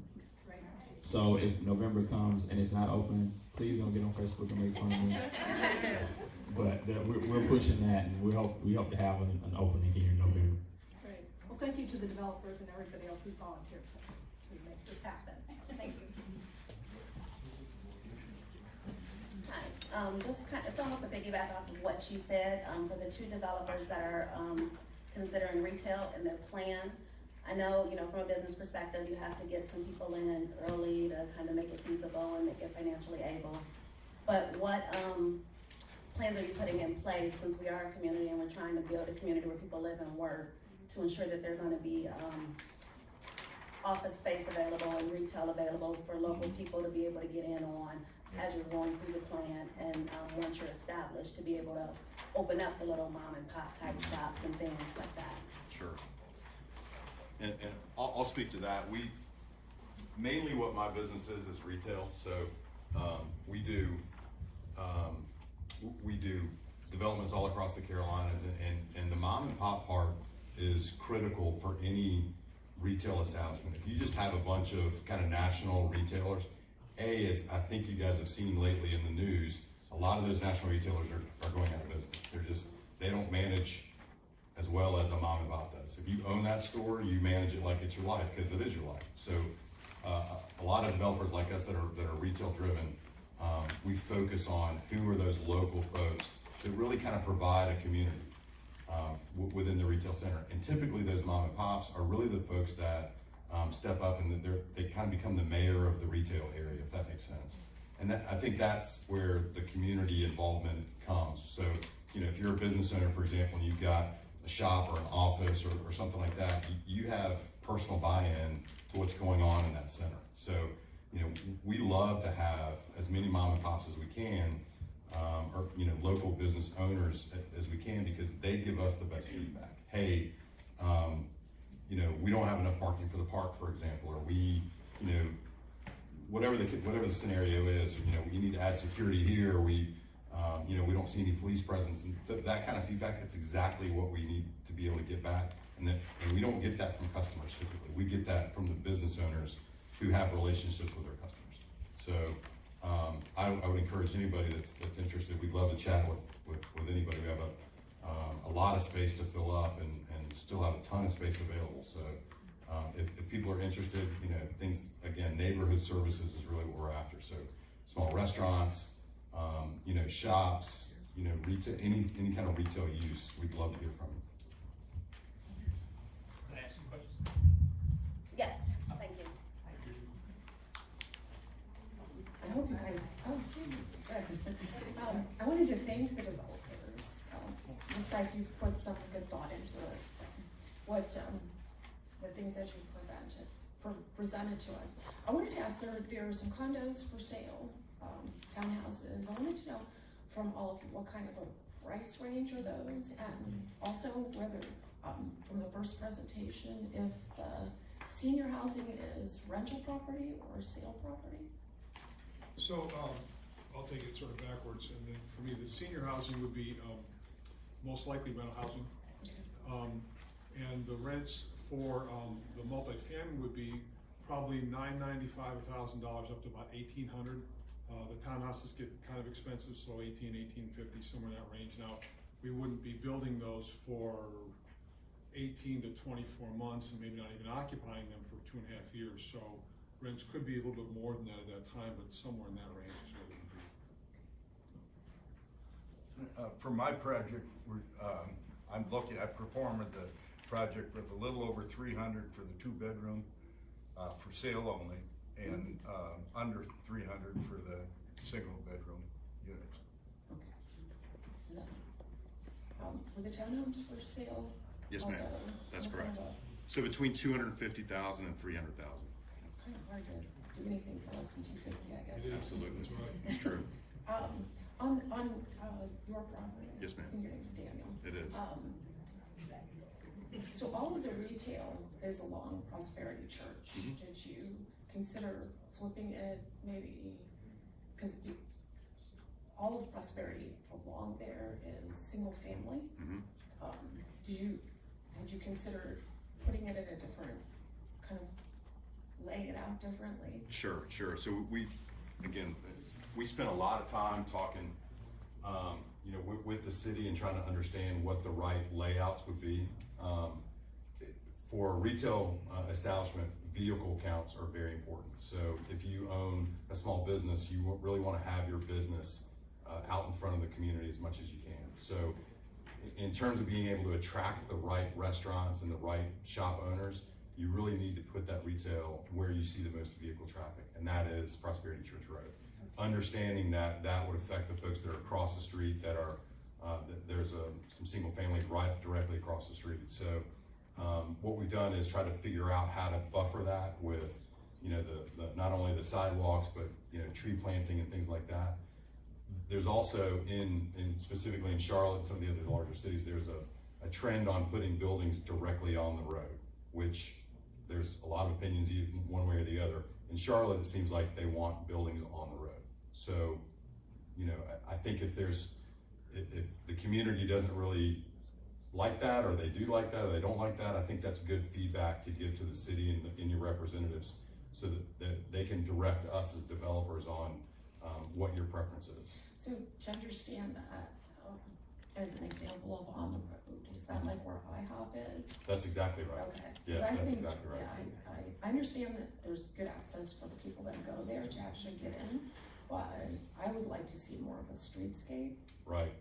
So if November comes and it's not open, please don't get on Facebook and make fun of me. But we're pushing that, and we hope to have an opening here in November. Great. Well, thank you to the developers and everybody else who's volunteered to make this happen. Thank you. It's almost a piggyback off of what she said. So the two developers that are considering retail in their plan, I know, from a business perspective, you have to get some people in early to kind of make it feasible and make it financially able. But what plans are you putting in place, since we are a community and we're trying to build a community where people live and work, to ensure that there's going to be office space available and retail available for local people to be able to get in on as you're going through the plan, and once you're established, to be able to open up the little mom and pop type shops and things like that. Sure. And I'll speak to that. Mainly what my business is retail. So we do developments all across the Carolinas, and the mom and pop part is critical for any retail establishment. If you just have a bunch of kind of national retailers, I think you guys have seen lately in the news, a lot of those national retailers are going out of business. They don't manage as well as a mom and pop does. If you own that store, you manage it like it's your life, because it is your life. So a lot of developers like us that are retail driven, we focus on who are those local folks that really kind of provide a community within the retail center. And typically those mom and pops are really the folks that step up and they kind of become the mayor of the retail area, if that makes sense. And I think that's where the community involvement comes. So, if you're a business owner, for example, and you've got a shop or an office or something like that, you have personal buy-in to what's going on in that center. So, we love to have as many mom and pops as we can, or local business owners as we can, because they give us the best feedback. Hey, we don't have enough parking for the park, for example, or we, whatever the scenario is, we need to add security here, or we don't see any police presence, and that kind of feedback. That's exactly what we need to be able to get back, and we don't get that from customers typically. We get that from the business owners who have relationships with their customers. So I would encourage anybody that's interested. We'd love to chat with anybody. We have a lot of space to fill up and still have a ton of space available. So if people are interested, things, again, neighborhood services is really what we're after. So small restaurants, shops, retail, any kind of retail use, we'd love to hear from you. Can I ask some questions? Yes, thank you. I hope you guys, good. I wanted to thank the developers. Looks like you've put some good thought into it. The things that you presented to us. I wanted to ask, there are some condos for sale, townhouses. I wanted to know from all of you, what kind of a price range are those? And also whether, from the first presentation, if senior housing is rental property or sale property? So, I'll take it sort of backwards, and then for me, the senior housing would be, most likely rental housing. And the rents for, the multifamily would be probably $995, $1,000 up to about $1,800. The townhouses get kind of expensive, so $1,850, somewhere in that range. Now, we wouldn't be building those for 18 to 24 months and maybe not even occupying them for 2.5 years. So rents could be a little bit more than that at that time, but somewhere in that range is what it would be. For my project, I performed the project with a little over 300 for the 2-bedroom, for sale only, and under 300 for the single-bedroom units. Okay. Were the townhomes for sale? Yes, ma'am. Also? That's What correct. kind of So between 250,000 and 300,000. It's kind of hard to do anything for less than 250, I guess. Absolutely. It's true. On your property. Yes, ma'am. I think your name's Daniel. It is. So all of the retail is along Prosperity Church. Mhm. Did you consider flipping it maybe, because all of Prosperity along there is single family? Mhm. Did you consider putting it in a different, kind of laying it out differently? Sure. So we spent a lot of time talking, with the city and trying to understand what the right layouts would be. For a retail establishment, vehicle counts are very important. So if you own a small business, you really want to have your business out in front of the community as much as you can. So in terms of being able to attract the right restaurants and the right shop owners, you really need to put that retail where you see the most vehicle traffic, and that is Prosperity Church Road. Understanding that would affect the folks that are across the street, that are, there's some single family right directly across the street. So what we've done is try to figure out how to buffer that with, the not only the sidewalks, but, tree planting and things like that. There's also specifically in Charlotte and some of the other larger cities, there's a trend on putting buildings directly on the road, which there's a lot of opinions either one way or the other. In Charlotte, it seems like they want buildings on the road. So, I think if the community doesn't really like that, or they do like that, or they don't like that, I think that's good feedback to give to the city and your representatives, so that they can direct us as developers on what your preference is. So to understand that, as an example of on the road, is that like where IHOP is? That's exactly right. Okay. Yeah, 'Cause I that's think, exactly right. yeah, I understand that there's good access for the people that go there to actually get in, but I would like to see more of a streetscape. Right.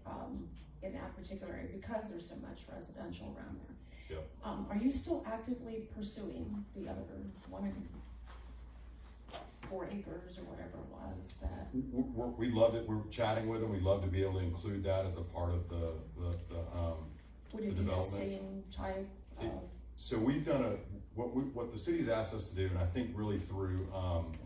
In that particular area, because there's so much residential around there. Yep. Are you still actively pursuing the other 4 acres or whatever it was that? We love it. We're chatting with them. We'd love to be able to include that as a part of the Would it be the same type of? So we've done what the city's asked us to do, and I think really through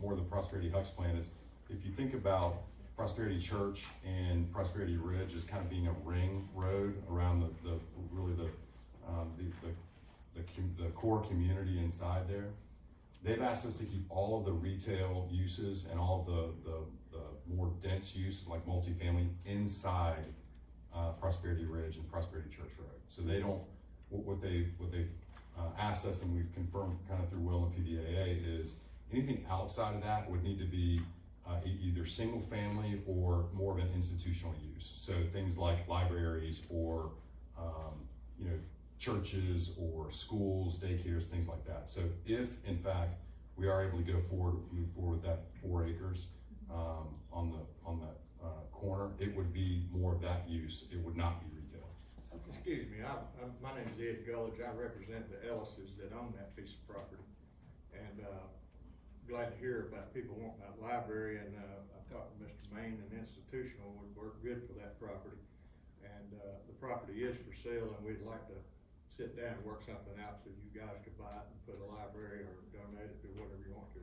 more of the Prosperity Hucks plan, is if you think about Prosperity Church and Prosperity Ridge as kind of being a ring road around the core community inside there. They've asked us to keep all of the retail uses and all of the more dense use, like multifamily, inside Prosperity Ridge and Prosperity Church Road. So they don't, what they've asked us, and we've confirmed kind of through Will and PBAA, is anything outside of that would need to be either single family or more of an institutional use. So things like libraries or you know, churches or schools, daycares, things like that. So if in fact we are able to move forward with that 4 acres on the corner, it would be more of that use. It would not be retail. Excuse me, my name is Ed Gullidge. I represent the Ellises that own that piece of property. And glad to hear about people wanting that library, and I talked to Mr. Main, and Institutional would work good for that property. And the property is for sale, and we'd like to sit down and work something out so you guys could buy it and put a library or donate it to whatever you want to.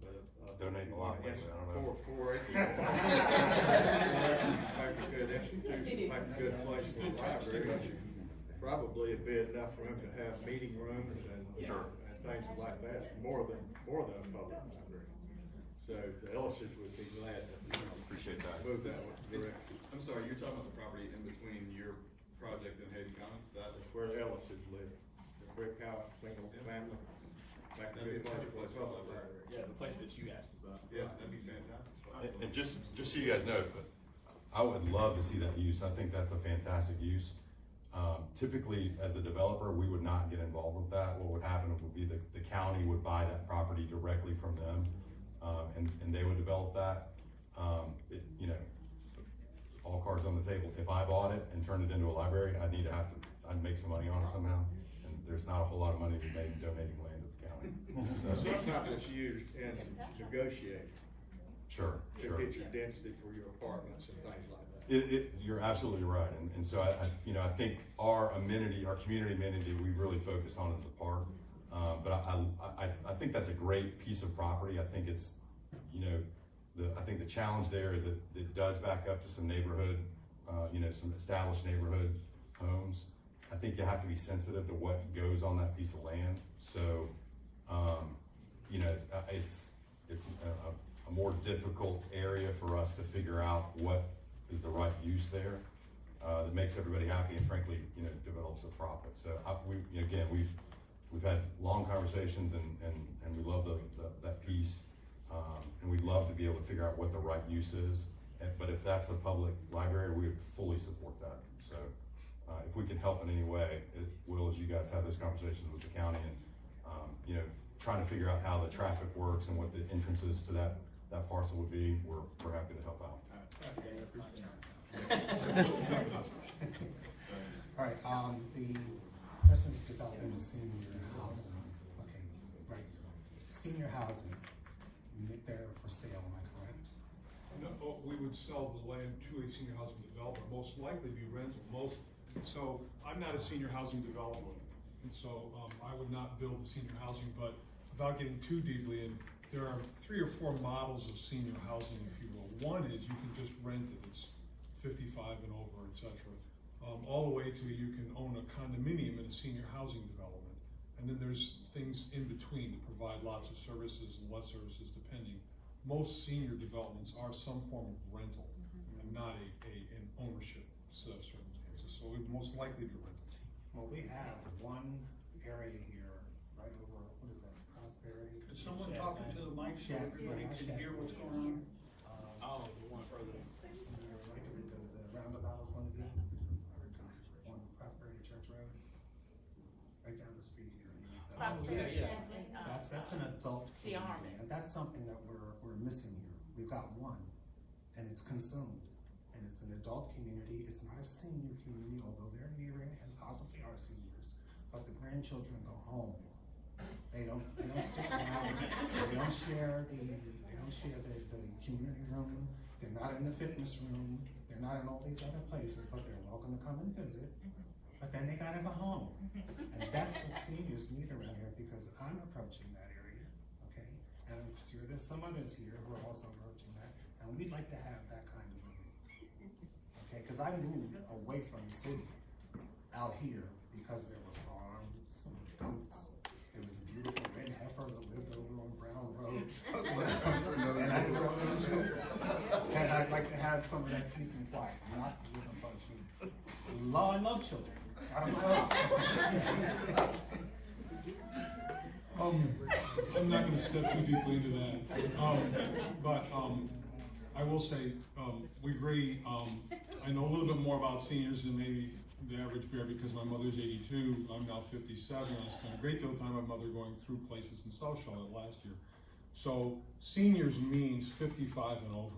But Donate a lot, maybe, I don't know. 4 acres. Make a good institution, make a good place for a library. Probably it'd be enough for them to have meeting rooms and things like that, more than a public library. So the Ellises would be glad to appreciate that. Move that direction. I'm sorry, you're talking about the property in between your project and Hayden Commons? That's where the Ellises live. The brick house, single family. Make a good place for a public library. Yeah, the place that you asked about. Yeah, that'd be fantastic. And just so you guys know, I would love to see that use. I think that's a fantastic use. Typically, as a developer, we would not get involved with that. What would happen would be the county would buy that property directly from them, and they would develop that. You know, all cards on the table. If I bought it and turned it into a library, I'd make some money on it somehow. And there's not a whole lot of money to be made in donating land to the county. So it's not just used in negotiating. Sure. To get your density for your apartments and things like that. You're absolutely right, and so I think our community amenity, we really focus on is the park. But I think that's a great piece of property. I think it's, I think the challenge there is that it does back up to some neighborhood, some established neighborhood homes. I think you have to be sensitive to what goes on that piece of land. So, it's a more difficult area for us to figure out what is the right use there that makes everybody happy and frankly, develops a profit. So we've had long conversations and we love that piece, and we'd love to be able to figure out what the right use is. But if that's a public library, we would fully support that. So if we can help in any way, it will, as you guys have those conversations with the county and trying to figure out how the traffic works and what the entrances to that parcel would be, we're happy to help out. All right, the person is developing the senior housing. Okay, right. Senior housing, they're for sale, am I correct? No, we would sell the land to a senior housing developer, most likely be rental, so I'm not a senior housing developer. And so I would not build the senior housing, but without getting too deeply in, there are 3 or 4 models of senior housing, if you will. One is you can just rent it, it's 55 and over, etc. All the way to you can own a condominium in a senior housing development. And then there's things in between that provide lots of services and less services depending. Most senior developments are some form of rental and not an ownership set of circumstances. So it would most likely be rental. Well, we have one area here, right over, what is that, Prosperity? Is someone talking to the mic so everybody can hear what's going on? The one further. The roundabout is going to be on Prosperity Church Road, right down the street here. Prosperity. That's an adult community, and that's something that we're missing here. We've got one, and it's consumed, and it's an adult community. It's not a senior community, although they're nearing and possibly are seniors, but the grandchildren go home. They don't stick around. They don't share the community room. They're not in the fitness room. They're not in all these other places, but they're welcome to come and visit. But then they gotta go home. And that's what seniors need around here, because I'm approaching that area, okay? And I'm sure there's some others here who are also approaching that, and we'd like to have that kind of living. Okay, because I moved away from the city out here because there were farms, goats. There was a beautiful red heifer that lived over on Brown Road. And I'd like to have some of that peace and quiet, not with a bunch of I love children. I don't know. I'm not gonna step too deeply into that. But I will say, we agree, I know a little bit more about seniors than maybe the average bear, because my mother's 82, I'm now 57, I spent a great deal of time with my mother going through places in South Charlotte last year. So seniors means 55 and over.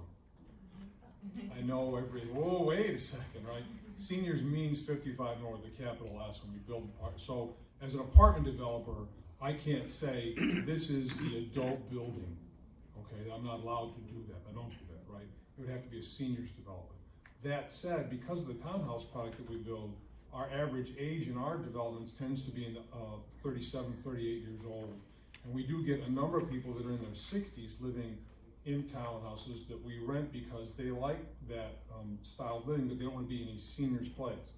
I know everybody, whoa, wait a second, right? Seniors means 55 and over, the capital S when we build apartments. So as an apartment developer, I can't say this is the adult building, okay? I'm not allowed to do that, I don't do that, right? It would have to be a seniors development. That said, because of the townhouse product that we build, our average age in our developments tends to be in 37, 38 years old. And we do get a number of people that are in their 60s living in townhouses that we rent because they like that style of living, but they don't want to be in a senior's place.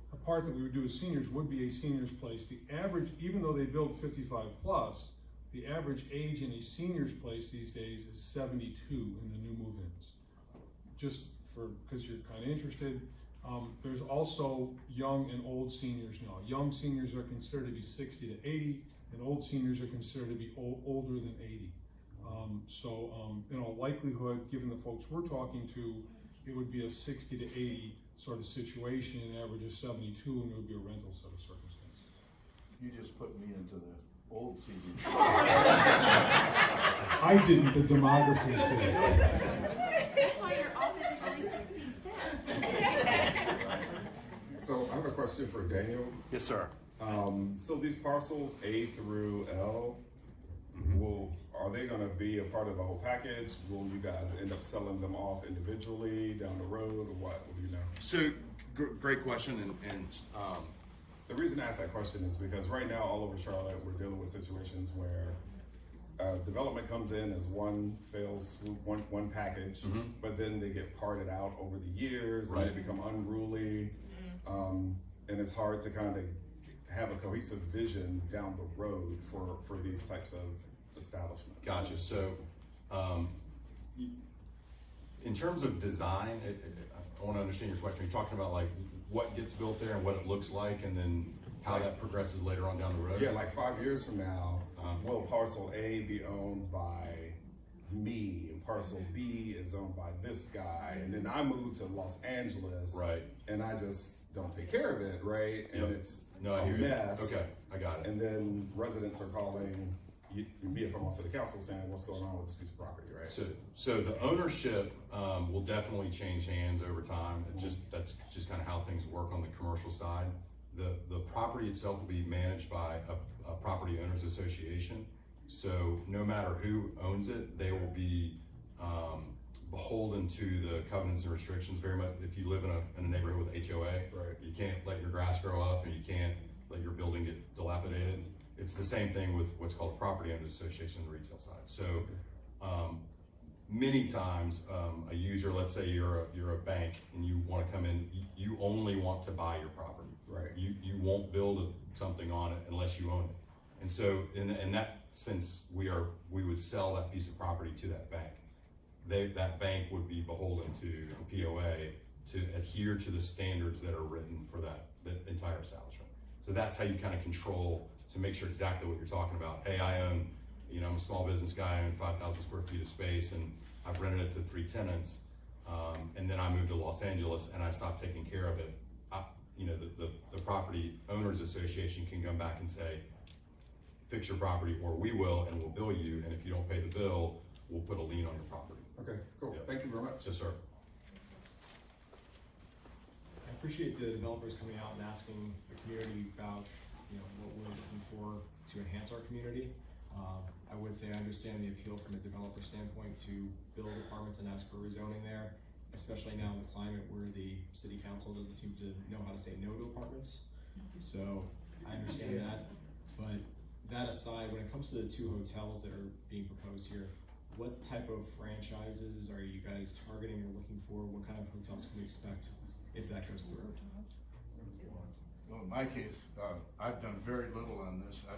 The part that we would do as seniors would be a senior's place. The average, even though they build 55 plus, the average age in a senior's place these days is 72 in the new move-ins. Just because you're kind of interested, there's also young and old seniors now. Young seniors are considered to be 60 to 80, and old seniors are considered to be older than 80. In all likelihood, given the folks we're talking to, it would be a 60 to 80 sort of situation, an average of 72, and it would be a rental set of circumstances. You just put me into the old senior. I didn't, the demographers did. That's why your office is only 16 steps. So I have a question for Daniel. Yes, sir. So these parcels A through L, are they gonna be a part of the whole package? Will you guys end up selling them off individually down the road, or what? What do you know? So, great question, and the reason I ask that question is because right now, all over Charlotte, we're dealing with situations where development comes in as one fell swoop, one package, but then they get parted out over the years, and they become unruly, and it's hard to kind of have a cohesive vision down the road for these types of establishments. Gotcha. So, in terms of design, I want to understand your question. You're talking about like what gets built there and what it looks like, and then how that progresses later on down the road? Yeah, like 5 years from now, will parcel A be owned by me, and parcel B is owned by this guy, and then I move to Los Angeles, right? And I just don't take care of it, right? And it's I a hear mess. You. Okay, I got it. And then residents are calling me from also the council saying, "What's going on with this piece of property?" Right? So the ownership will definitely change hands over time. That's just kind of how things work on the commercial side. The property itself will be managed by a property owners association. So no matter who owns it, they will be beholden to the covenants and restrictions. Very much, if you live in a neighborhood with HOA, right, you can't let your grass grow up, and you can't let your building get dilapidated. It's the same thing with what's called a property owners association on the retail side. So many times a user, let's say you're a bank and you want to come in, you only want to buy your property. Right. You won't build something on it unless you own it. And so in that sense, we would sell that piece of property to that bank. That bank would be beholden to the POA to adhere to the standards that are written for that entire establishment. So that's how you kind of control to make sure exactly what you're talking about. Hey, I own, I'm a small business guy, I own 5,000 square feet of space, and I've rented it to 3 tenants, and then I moved to Los Angeles and I stopped taking care of it. The property owners association can come back and say, fix your property, or we will, and we'll bill you, and if you don't pay the bill, we'll put a lien on your property. Okay, cool. Yeah. Thank you very much. Yes, sir. I appreciate the developers coming out and asking the community about, what we're looking for to enhance our community. I would say I understand the appeal from a developer standpoint to build apartments and ask for rezoning there, especially now in the climate where the city council doesn't seem to know how to say no to apartments. So I understand that, but that aside, when it comes to the 2 hotels that are being proposed here, what type of franchises are you guys targeting or looking for? What kind of hotels can we expect if that goes through? Well, in my case, I've done very little on this. I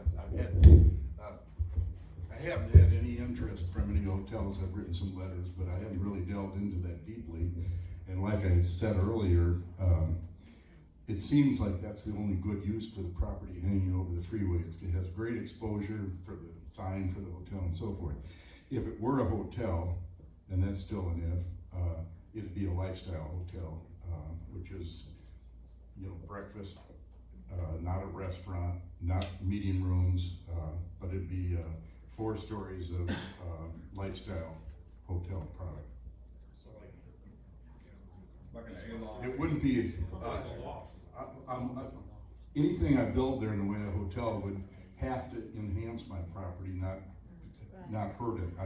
haven't had any interest from any hotels. I've written some letters, but I haven't really delved into that deeply. And like I said earlier, it seems like that's the only good use for the property hanging over the freeway. It has great exposure for the sign for the hotel and so forth. If it were a hotel, and that's still an if, it'd be a lifestyle hotel, which is breakfast, not a restaurant, not meeting rooms, but it'd be 4 stories of lifestyle hotel product. So like It wouldn't be, anything I build there in the way of hotel would have to enhance my property, not hurt it. I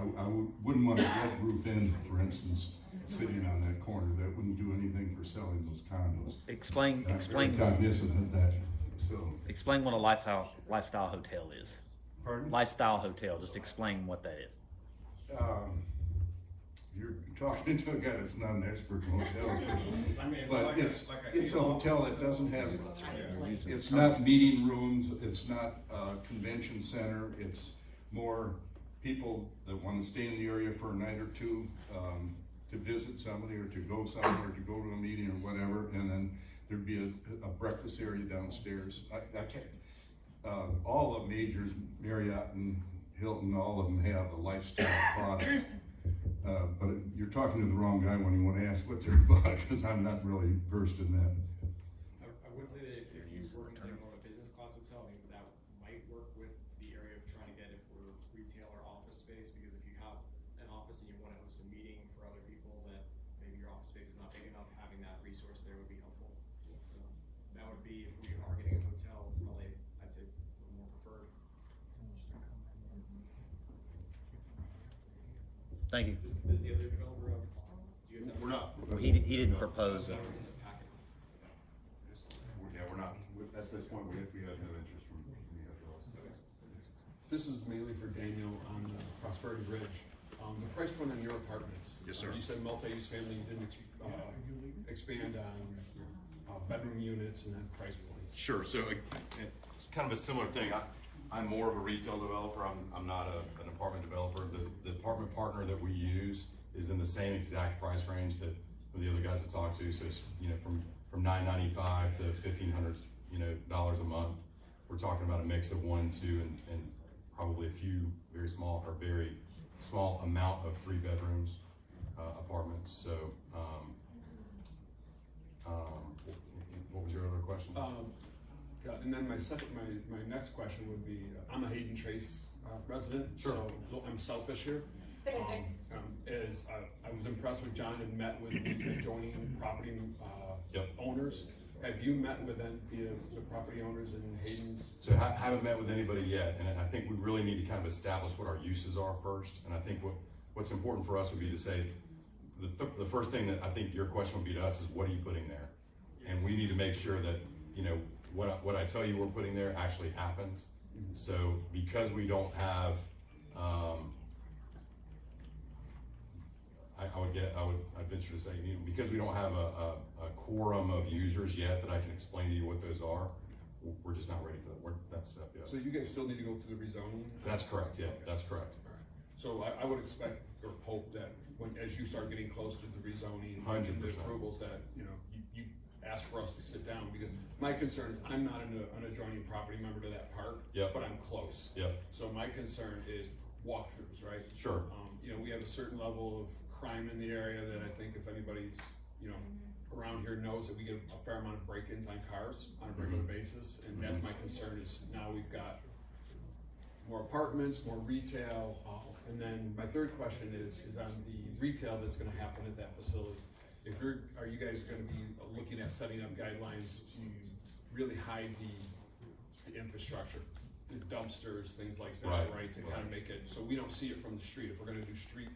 wouldn't want a red roof inn, for instance, sitting on that corner. That wouldn't do anything for selling those condos. Explain. I'm cognizant of that, so. Explain what a lifestyle hotel is. Pardon? Lifestyle hotel, just explain what that is. You're talking to a guy that's not an expert in hotels, I mean, but it's a hotel that doesn't have, Yeah. it's not meeting rooms, it's not a convention center, it's more people that want to stay in the area for a night or two, to visit somebody or to go somewhere, to go to a meeting or whatever, and then there'd be a breakfast area downstairs. I can't, all the majors, Marriott and Hilton, all of them have a lifestyle product. But you're talking to the wrong guy when you want to ask what they're about, because I'm not really versed in that. I would say that if you were considering more of a business class hotel, maybe that might work with the area of trying to get it for retail or office space, because if you have an office and you want to host a meeting for other people that maybe your office space is not big enough, having that resource there would be helpful. So that would be, if we are getting a hotel, probably I'd say a little more preferred. Thank you. Does the other developer have, do you guys have? We're not. He didn't propose it. Yeah, we're not, at this point, we have no interest from any other. This is mainly for Daniel on Prosperity Ridge. The price point on your apartments. Yes, sir. You said multi-use family, you didn't expand on bedroom units and then price points. Sure, so it's kind of a similar thing. I'm more of a retail developer, I'm not an apartment developer. The apartment partner that we use is in the same exact price range that the other guys I talked to, so it's, from $995 to $1,500, a month. We're talking about a mix of 1, 2, and probably a few very small amount of 3 bedrooms, apartments, so, what was your other question? And then my next question would be, I'm a Hayden Trace resident, Sure. so I'm selfish here. I was impressed with John and met with the adjoining property Yep. owners. Have you met with the property owners in Hayden's? So haven't met with anybody yet, and I think we really need to kind of establish what our uses are first. And I think what's important for us would be to say, the first thing that I think your question would be to us is, what are you putting there? And we need to make sure that, what I tell you we're putting there actually happens. So because we don't have, I'd venture to say, because we don't have a quorum of users yet that I can explain to you what those are, we're just not ready for that step yet. So you guys still need to go through the rezoning? That's correct, yeah, that's correct. So I would expect or hope that as you start getting close to the rezoning, 100%. the approvals, that, you ask for us to sit down, because my concern is I'm not an adjoining property member to that park, Yep. but I'm close. Yep. So my concern is walkthroughs, right? Sure. We have a certain level of crime in the area that I think if anybody's, around here knows that we get a fair amount of break-ins on cars on a regular basis, and that's my concern is now we've got more apartments, more retail, and then my third question is on the retail that's gonna happen at that facility. Are you guys gonna be looking at setting up guidelines to really hide the infrastructure, the dumpsters, things like that, right? To kind of make it, so we don't see it from the street, if we're gonna do street,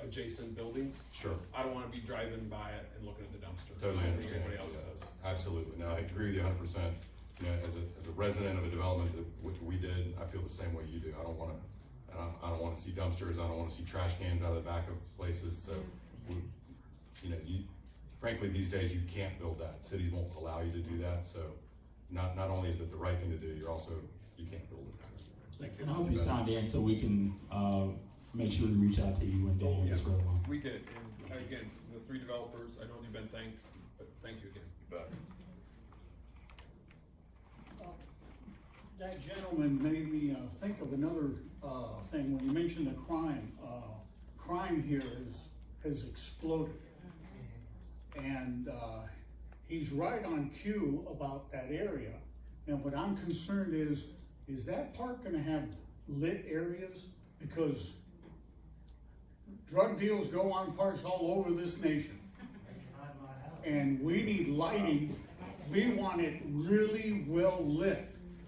adjacent buildings. Sure. I don't wanna be driving by it and looking at the dumpster. Totally I think understand. everybody else does. Absolutely. No, I agree with you 100%. As a resident of a development that we did, I feel the same way you do. I don't want to see dumpsters. I don't want to see trash cans out of the back of places. So, frankly, these days you can't build that. Cities won't allow you to do that. So, not only is it the right thing to do, you can't build it. And I hope you signed in so we can make sure we reach out to you when Daniel gets ready. We did, and again, the 3 developers, I know you've been thanked, but thank you again. You bet. That gentleman made me think of another thing. When you mentioned the crime, crime here has exploded. And he's right on cue about that area. And what I'm concerned is that park gonna have lit areas? Because drug deals go on parks all over this nation. And we need lighting, we want it really well lit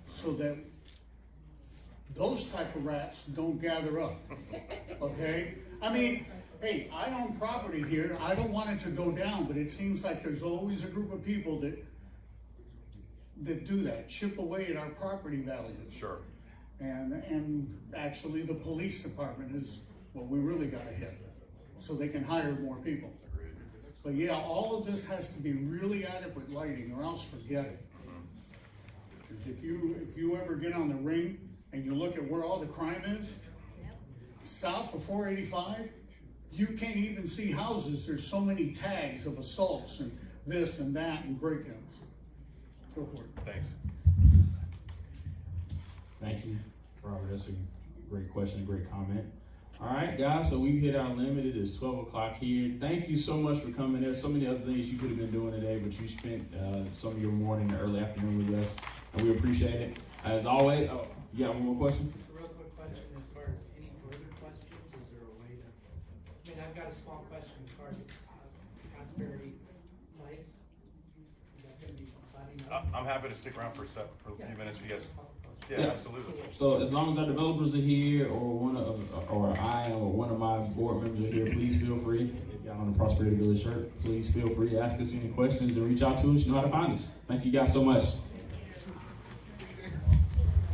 so that those type of rats don't gather up, okay? I mean, hey, I own property here, I don't want it to go down, but it seems like there's always a group of people that do that, chip away at our property values. Sure. And actually, the police department is what we really gotta hit, so they can hire more people. But yeah, all of this has to be really adequate lighting, or else forget it. Because if you ever get on the ring and you look at where all the crime is, south of 485, you can't even see houses. There's so many tags of assaults and this and that and break-ins. Go for it. Thanks. Thank you, Robert. That's a great question, a great comment. All right, guys, so we've hit our limit. It is 12 o'clock here. Thank you so much for coming. There's so many other things you could have been doing today, but you spent some of your morning and early afternoon with us, and we appreciate it. As always, you got one more question? Just a real quick question, as far as any further questions, is there a way to, I mean, I've got a small question as far as Prosperity Place. Is that gonna be somebody? I'm happy to stick around for a few minutes for you guys. Yeah, Yeah. absolutely. So as long as our developers are here, or I or one of my board members are here, please feel free. If y'all on the Prosperity Village shirt, please feel free to ask us any questions and reach out to us. You know how to find us. Thank you guys so much.